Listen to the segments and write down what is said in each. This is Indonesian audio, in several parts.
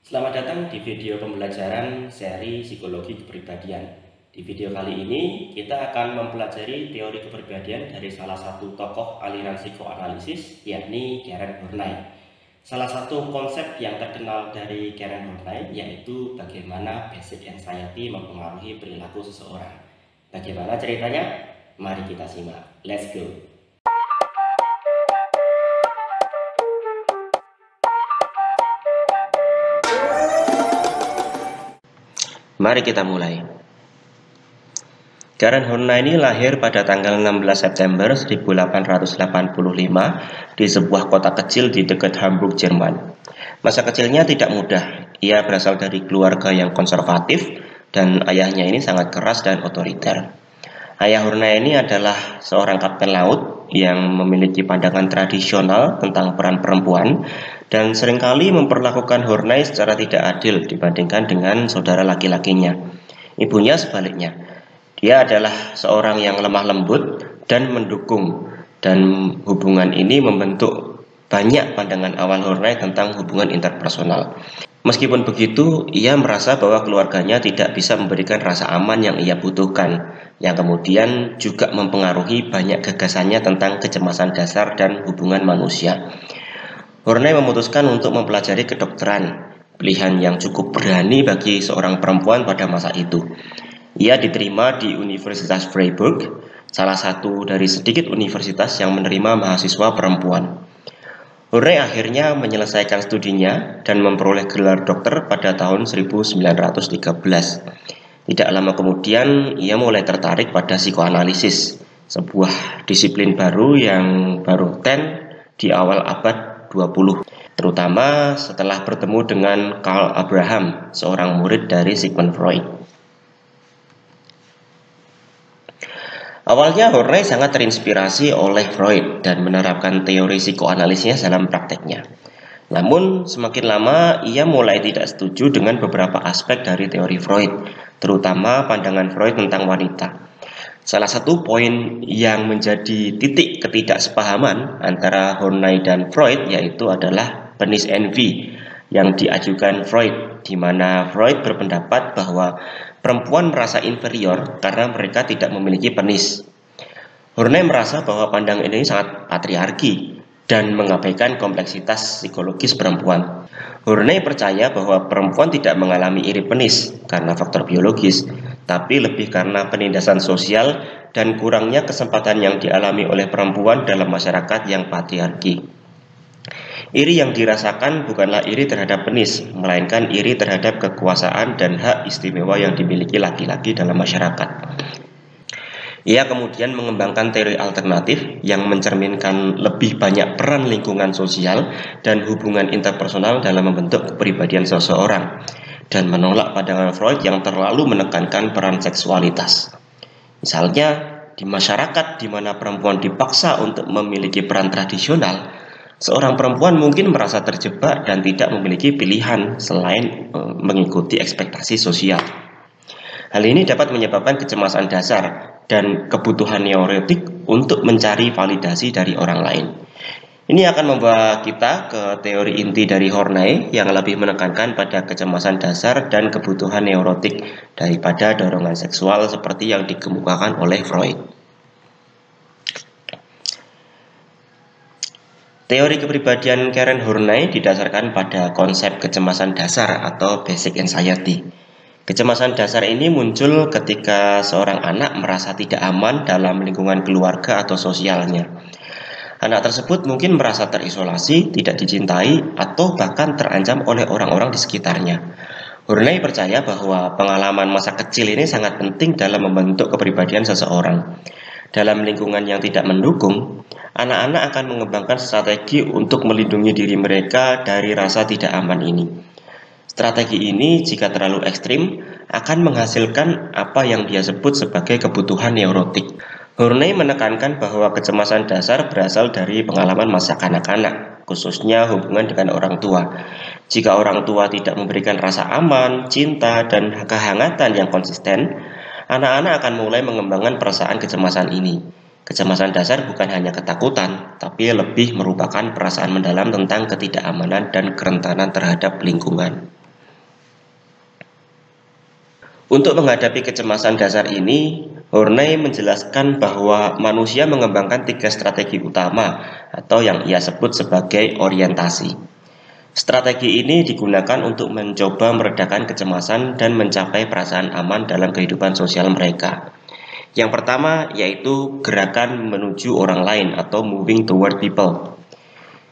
Selamat datang di video pembelajaran seri Psikologi Kepribadian. Di video kali ini kita akan mempelajari teori kepribadian dari salah satu tokoh aliran psikoanalisis, yakni Karen Horney. Salah satu konsep yang terkenal dari Karen Horney yaitu bagaimana basic anxiety mempengaruhi perilaku seseorang. Bagaimana ceritanya? Mari kita simak. Let's go! Mari kita mulai. Karen Horney ini lahir pada tanggal 16 September 1885 di sebuah kota kecil di dekat Hamburg, Jerman. Masa kecilnya tidak mudah. Ia berasal dari keluarga yang konservatif dan ayahnya ini sangat keras dan otoriter. Ayah Horney ini adalah seorang kapten laut yang memiliki pandangan tradisional tentang peran perempuan dan seringkali memperlakukan Horney secara tidak adil dibandingkan dengan saudara laki-lakinya. Ibunya sebaliknya. Dia adalah seorang yang lemah lembut dan mendukung, dan hubungan ini membentuk banyak pandangan awal Horney tentang hubungan interpersonal. Meskipun begitu, ia merasa bahwa keluarganya tidak bisa memberikan rasa aman yang ia butuhkan, yang kemudian juga mempengaruhi banyak gagasannya tentang kecemasan dasar dan hubungan manusia. Horney memutuskan untuk mempelajari kedokteran, pilihan yang cukup berani bagi seorang perempuan pada masa itu. Ia diterima di Universitas Freiburg, salah satu dari sedikit universitas yang menerima mahasiswa perempuan. Horney akhirnya menyelesaikan studinya dan memperoleh gelar dokter pada tahun 1913. Tidak lama kemudian, ia mulai tertarik pada psikoanalisis, sebuah disiplin baru yang baru di awal abad 20, terutama setelah bertemu dengan Carl Abraham, seorang murid dari Sigmund Freud. Awalnya Horney sangat terinspirasi oleh Freud dan menerapkan teori psikoanalisisnya dalam prakteknya. Namun semakin lama ia mulai tidak setuju dengan beberapa aspek dari teori Freud, terutama pandangan Freud tentang wanita. Salah satu poin yang menjadi titik ketidaksepahaman antara Horney dan Freud yaitu adalah penis envy yang diajukan Freud, di mana Freud berpendapat bahwa perempuan merasa inferior karena mereka tidak memiliki penis. Horney merasa bahwa pandangan ini sangat patriarki dan mengabaikan kompleksitas psikologis perempuan. Horney percaya bahwa perempuan tidak mengalami iri penis karena faktor biologis, tapi lebih karena penindasan sosial dan kurangnya kesempatan yang dialami oleh perempuan dalam masyarakat yang patriarki. Iri yang dirasakan bukanlah iri terhadap penis, melainkan iri terhadap kekuasaan dan hak istimewa yang dimiliki laki-laki dalam masyarakat. Ia kemudian mengembangkan teori alternatif yang mencerminkan lebih banyak peran lingkungan sosial dan hubungan interpersonal dalam membentuk kepribadian seseorang, dan menolak pandangan Freud yang terlalu menekankan peran seksualitas. Misalnya, di masyarakat di mana perempuan dipaksa untuk memiliki peran tradisional, seorang perempuan mungkin merasa terjebak dan tidak memiliki pilihan selain mengikuti ekspektasi sosial. Hal ini dapat menyebabkan kecemasan dasar dan kebutuhan neurotik untuk mencari validasi dari orang lain. Ini akan membawa kita ke teori inti dari Horney yang lebih menekankan pada kecemasan dasar dan kebutuhan neurotik daripada dorongan seksual seperti yang dikemukakan oleh Freud. Teori kepribadian Karen Horney didasarkan pada konsep kecemasan dasar atau basic anxiety. Kecemasan dasar ini muncul ketika seorang anak merasa tidak aman dalam lingkungan keluarga atau sosialnya. Anak tersebut mungkin merasa terisolasi, tidak dicintai, atau bahkan terancam oleh orang-orang di sekitarnya. Horney percaya bahwa pengalaman masa kecil ini sangat penting dalam membentuk kepribadian seseorang. Dalam lingkungan yang tidak mendukung, anak-anak akan mengembangkan strategi untuk melindungi diri mereka dari rasa tidak aman ini. Strategi ini, jika terlalu ekstrim, akan menghasilkan apa yang dia sebut sebagai kebutuhan neurotik. Horney menekankan bahwa kecemasan dasar berasal dari pengalaman masa kanak-kanak, khususnya hubungan dengan orang tua. Jika orang tua tidak memberikan rasa aman, cinta, dan kehangatan yang konsisten, anak-anak akan mulai mengembangkan perasaan kecemasan ini. Kecemasan dasar bukan hanya ketakutan, tapi lebih merupakan perasaan mendalam tentang ketidakamanan dan kerentanan terhadap lingkungan. Untuk menghadapi kecemasan dasar ini, Horney menjelaskan bahwa manusia mengembangkan 3 strategi utama atau yang ia sebut sebagai orientasi. Strategi ini digunakan untuk mencoba meredakan kecemasan dan mencapai perasaan aman dalam kehidupan sosial mereka. Yang pertama yaitu gerakan menuju orang lain atau moving toward people.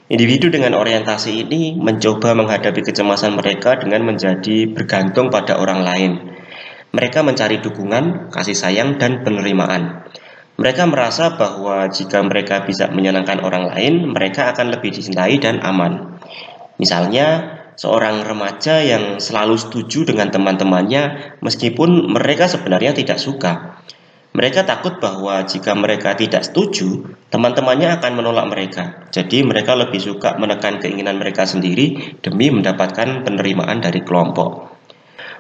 Individu dengan orientasi ini mencoba menghadapi kecemasan mereka dengan menjadi bergantung pada orang lain. Mereka mencari dukungan, kasih sayang, dan penerimaan. Mereka merasa bahwa jika mereka bisa menyenangkan orang lain, mereka akan lebih dicintai dan aman. Misalnya, seorang remaja yang selalu setuju dengan teman-temannya meskipun mereka sebenarnya tidak suka. Mereka takut bahwa jika mereka tidak setuju, teman-temannya akan menolak mereka. Jadi mereka lebih suka menekan keinginan mereka sendiri demi mendapatkan penerimaan dari kelompok.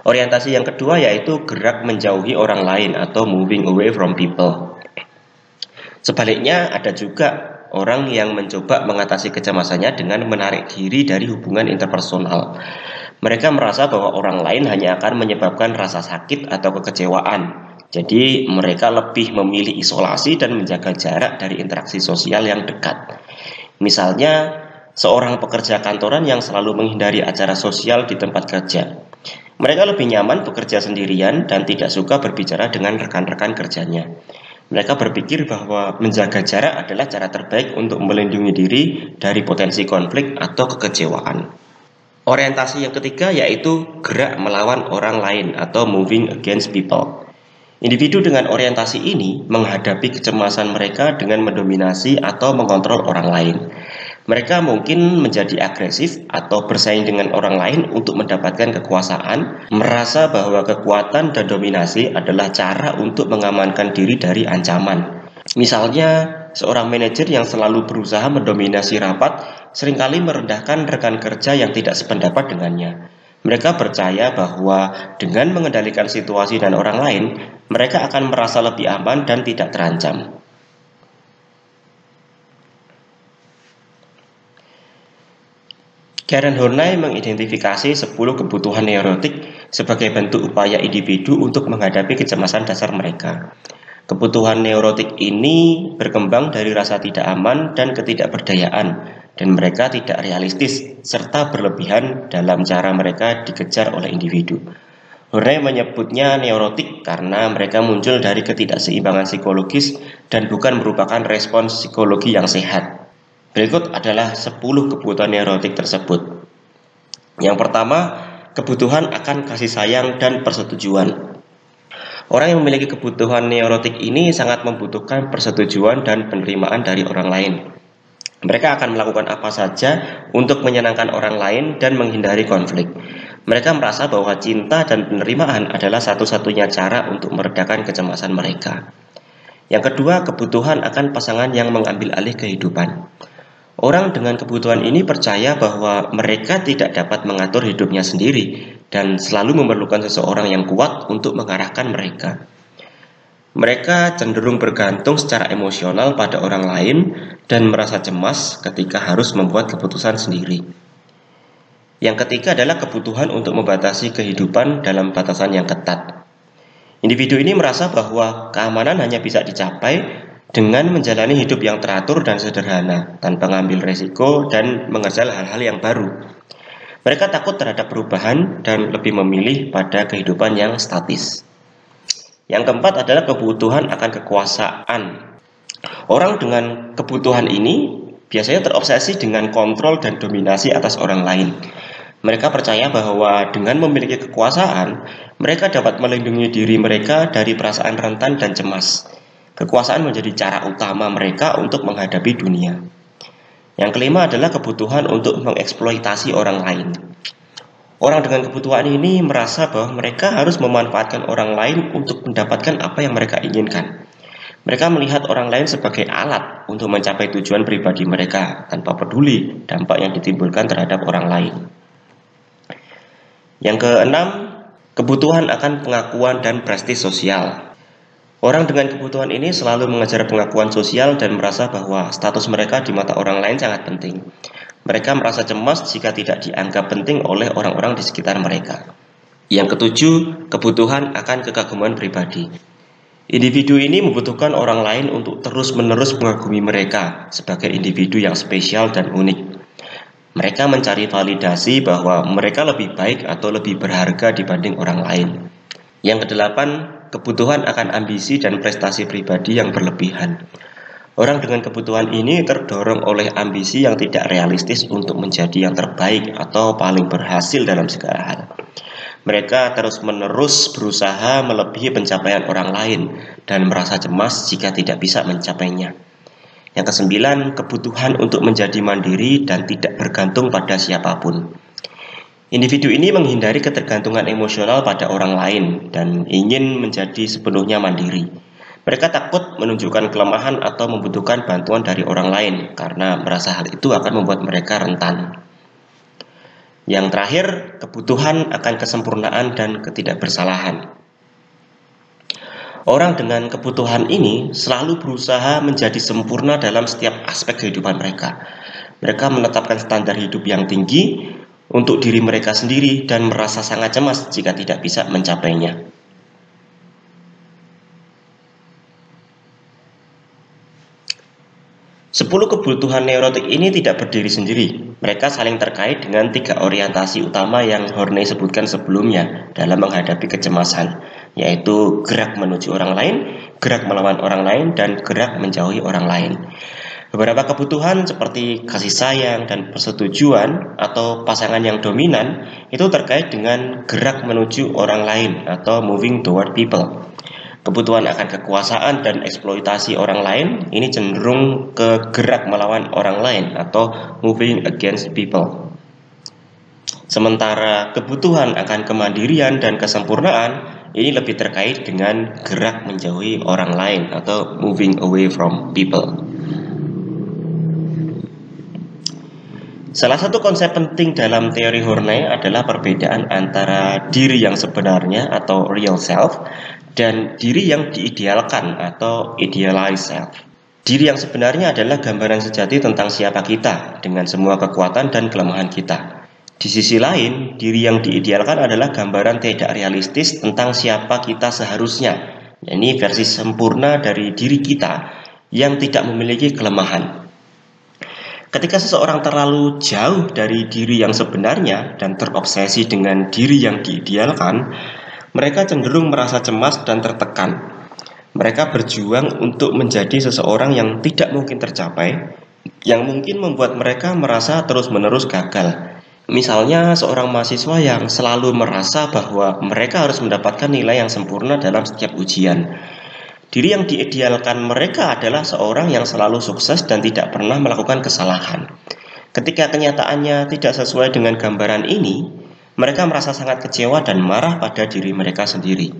Orientasi yang kedua yaitu gerak menjauhi orang lain atau moving away from people. Sebaliknya ada juga orang yang mencoba mengatasi kecemasannya dengan menarik diri dari hubungan interpersonal. Mereka merasa bahwa orang lain hanya akan menyebabkan rasa sakit atau kekecewaan. Jadi mereka lebih memilih isolasi dan menjaga jarak dari interaksi sosial yang dekat. Misalnya, seorang pekerja kantoran yang selalu menghindari acara sosial di tempat kerja. Mereka lebih nyaman bekerja sendirian dan tidak suka berbicara dengan rekan-rekan kerjanya. Mereka berpikir bahwa menjaga jarak adalah cara terbaik untuk melindungi diri dari potensi konflik atau kekecewaan. Orientasi yang ketiga yaitu gerak melawan orang lain atau moving against people. Individu dengan orientasi ini menghadapi kecemasan mereka dengan mendominasi atau mengontrol orang lain. Mereka mungkin menjadi agresif atau bersaing dengan orang lain untuk mendapatkan kekuasaan, merasa bahwa kekuatan dan dominasi adalah cara untuk mengamankan diri dari ancaman. Misalnya, seorang manajer yang selalu berusaha mendominasi rapat seringkali merendahkan rekan kerja yang tidak sependapat dengannya. Mereka percaya bahwa dengan mengendalikan situasi dan orang lain, mereka akan merasa lebih aman dan tidak terancam. Karen Horney mengidentifikasi 10 kebutuhan neurotik sebagai bentuk upaya individu untuk menghadapi kecemasan dasar mereka. Kebutuhan neurotik ini berkembang dari rasa tidak aman dan ketidakberdayaan, dan mereka tidak realistis serta berlebihan dalam cara mereka dikejar oleh individu. Horney menyebutnya neurotik karena mereka muncul dari ketidakseimbangan psikologis dan bukan merupakan respons psikologi yang sehat. Berikut adalah 10 kebutuhan neurotik tersebut. Yang pertama, kebutuhan akan kasih sayang dan persetujuan. Orang yang memiliki kebutuhan neurotik ini sangat membutuhkan persetujuan dan penerimaan dari orang lain. Mereka akan melakukan apa saja untuk menyenangkan orang lain dan menghindari konflik. Mereka merasa bahwa cinta dan penerimaan adalah satu-satunya cara untuk meredakan kecemasan mereka. Yang kedua, kebutuhan akan pasangan yang mengambil alih kehidupan. Orang dengan kebutuhan ini percaya bahwa mereka tidak dapat mengatur hidupnya sendiri dan selalu memerlukan seseorang yang kuat untuk mengarahkan mereka. Mereka cenderung bergantung secara emosional pada orang lain dan merasa cemas ketika harus membuat keputusan sendiri. Yang ketiga adalah kebutuhan untuk membatasi kehidupan dalam batasan yang ketat. Individu ini merasa bahwa keamanan hanya bisa dicapai dengan menjalani hidup yang teratur dan sederhana, tanpa mengambil resiko dan mengejar hal-hal yang baru. Mereka takut terhadap perubahan dan lebih memilih pada kehidupan yang statis. Yang keempat adalah kebutuhan akan kekuasaan. Orang dengan kebutuhan ini biasanya terobsesi dengan kontrol dan dominasi atas orang lain. Mereka percaya bahwa dengan memiliki kekuasaan, mereka dapat melindungi diri mereka dari perasaan rentan dan cemas. Kekuasaan menjadi cara utama mereka untuk menghadapi dunia. Yang kelima adalah kebutuhan untuk mengeksploitasi orang lain. Orang dengan kebutuhan ini merasa bahwa mereka harus memanfaatkan orang lain untuk mendapatkan apa yang mereka inginkan. Mereka melihat orang lain sebagai alat untuk mencapai tujuan pribadi mereka tanpa peduli dampak yang ditimbulkan terhadap orang lain. Yang keenam, kebutuhan akan pengakuan dan prestis sosial. Orang dengan kebutuhan ini selalu mengejar pengakuan sosial dan merasa bahwa status mereka di mata orang lain sangat penting. Mereka merasa cemas jika tidak dianggap penting oleh orang-orang di sekitar mereka. Yang ketujuh, kebutuhan akan kekaguman pribadi. Individu ini membutuhkan orang lain untuk terus-menerus mengagumi mereka sebagai individu yang spesial dan unik. Mereka mencari validasi bahwa mereka lebih baik atau lebih berharga dibanding orang lain. Yang kedelapan, kebutuhan akan ambisi dan prestasi pribadi yang berlebihan. Orang dengan kebutuhan ini terdorong oleh ambisi yang tidak realistis untuk menjadi yang terbaik atau paling berhasil dalam segala hal. Mereka terus-menerus berusaha melebihi pencapaian orang lain dan merasa cemas jika tidak bisa mencapainya. Yang kesembilan, kebutuhan untuk menjadi mandiri dan tidak bergantung pada siapapun. Individu ini menghindari ketergantungan emosional pada orang lain dan ingin menjadi sepenuhnya mandiri. Mereka takut menunjukkan kelemahan atau membutuhkan bantuan dari orang lain karena merasa hal itu akan membuat mereka rentan. Yang terakhir, kebutuhan akan kesempurnaan dan ketidakbersalahan. Orang dengan kebutuhan ini selalu berusaha menjadi sempurna dalam setiap aspek kehidupan mereka. Mereka menetapkan standar hidup yang tinggi untuk diri mereka sendiri dan merasa sangat cemas jika tidak bisa mencapainya. 10 kebutuhan neurotik ini tidak berdiri sendiri. Mereka saling terkait dengan 3 orientasi utama yang Horney sebutkan sebelumnya dalam menghadapi kecemasan, yaitu gerak menuju orang lain, gerak melawan orang lain, dan gerak menjauhi orang lain. Beberapa kebutuhan seperti kasih sayang dan persetujuan atau pasangan yang dominan itu terkait dengan gerak menuju orang lain atau moving toward people. Kebutuhan akan kekuasaan dan eksploitasi orang lain ini cenderung ke gerak melawan orang lain atau moving against people. Sementara kebutuhan akan kemandirian dan kesempurnaan ini lebih terkait dengan gerak menjauhi orang lain atau moving away from people. Salah satu konsep penting dalam teori Horney adalah perbedaan antara diri yang sebenarnya atau real self dan diri yang diidealkan atau idealized self. Diri yang sebenarnya adalah gambaran sejati tentang siapa kita dengan semua kekuatan dan kelemahan kita. Di sisi lain, diri yang diidealkan adalah gambaran tidak realistis tentang siapa kita seharusnya. Ini versi sempurna dari diri kita yang tidak memiliki kelemahan. Ketika seseorang terlalu jauh dari diri yang sebenarnya dan terobsesi dengan diri yang diidealkan, mereka cenderung merasa cemas dan tertekan. Mereka berjuang untuk menjadi seseorang yang tidak mungkin tercapai, yang mungkin membuat mereka merasa terus-menerus gagal. Misalnya, seorang mahasiswa yang selalu merasa bahwa mereka harus mendapatkan nilai yang sempurna dalam setiap ujian. Diri yang diidealkan mereka adalah seorang yang selalu sukses dan tidak pernah melakukan kesalahan. Ketika kenyataannya tidak sesuai dengan gambaran ini, mereka merasa sangat kecewa dan marah pada diri mereka sendiri.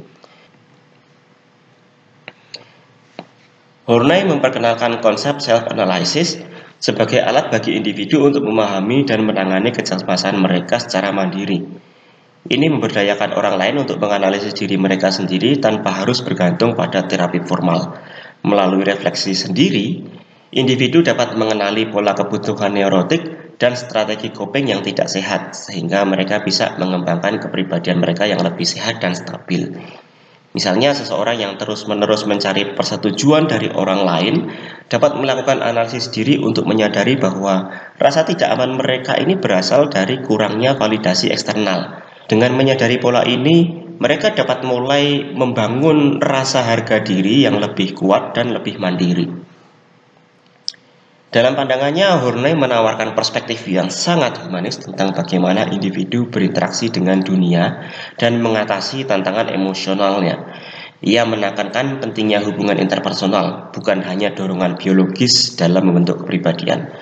Horney memperkenalkan konsep self-analysis sebagai alat bagi individu untuk memahami dan menangani kecemasan mereka secara mandiri. Ini memberdayakan orang lain untuk menganalisis diri mereka sendiri tanpa harus bergantung pada terapi formal. Melalui refleksi sendiri, individu dapat mengenali pola kebutuhan neurotik dan strategi coping yang tidak sehat, sehingga mereka bisa mengembangkan kepribadian mereka yang lebih sehat dan stabil. Misalnya, seseorang yang terus-menerus mencari persetujuan dari orang lain dapat melakukan analisis diri untuk menyadari bahwa rasa tidak aman mereka ini berasal dari kurangnya validasi eksternal. Dengan menyadari pola ini, mereka dapat mulai membangun rasa harga diri yang lebih kuat dan lebih mandiri. Dalam pandangannya, Horney menawarkan perspektif yang sangat humanis tentang bagaimana individu berinteraksi dengan dunia dan mengatasi tantangan emosionalnya. Ia menekankan pentingnya hubungan interpersonal, bukan hanya dorongan biologis dalam membentuk kepribadian.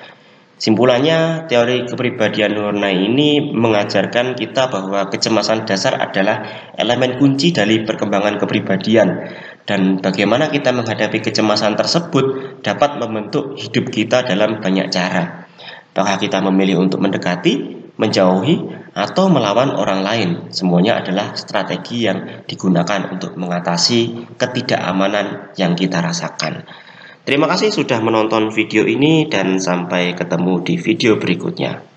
Simpulannya, teori kepribadian Horney ini mengajarkan kita bahwa kecemasan dasar adalah elemen kunci dari perkembangan kepribadian, dan bagaimana kita menghadapi kecemasan tersebut dapat membentuk hidup kita dalam banyak cara. Apakah kita memilih untuk mendekati, menjauhi, atau melawan orang lain? Semuanya adalah strategi yang digunakan untuk mengatasi ketidakamanan yang kita rasakan. Terima kasih sudah menonton video ini dan sampai ketemu di video berikutnya.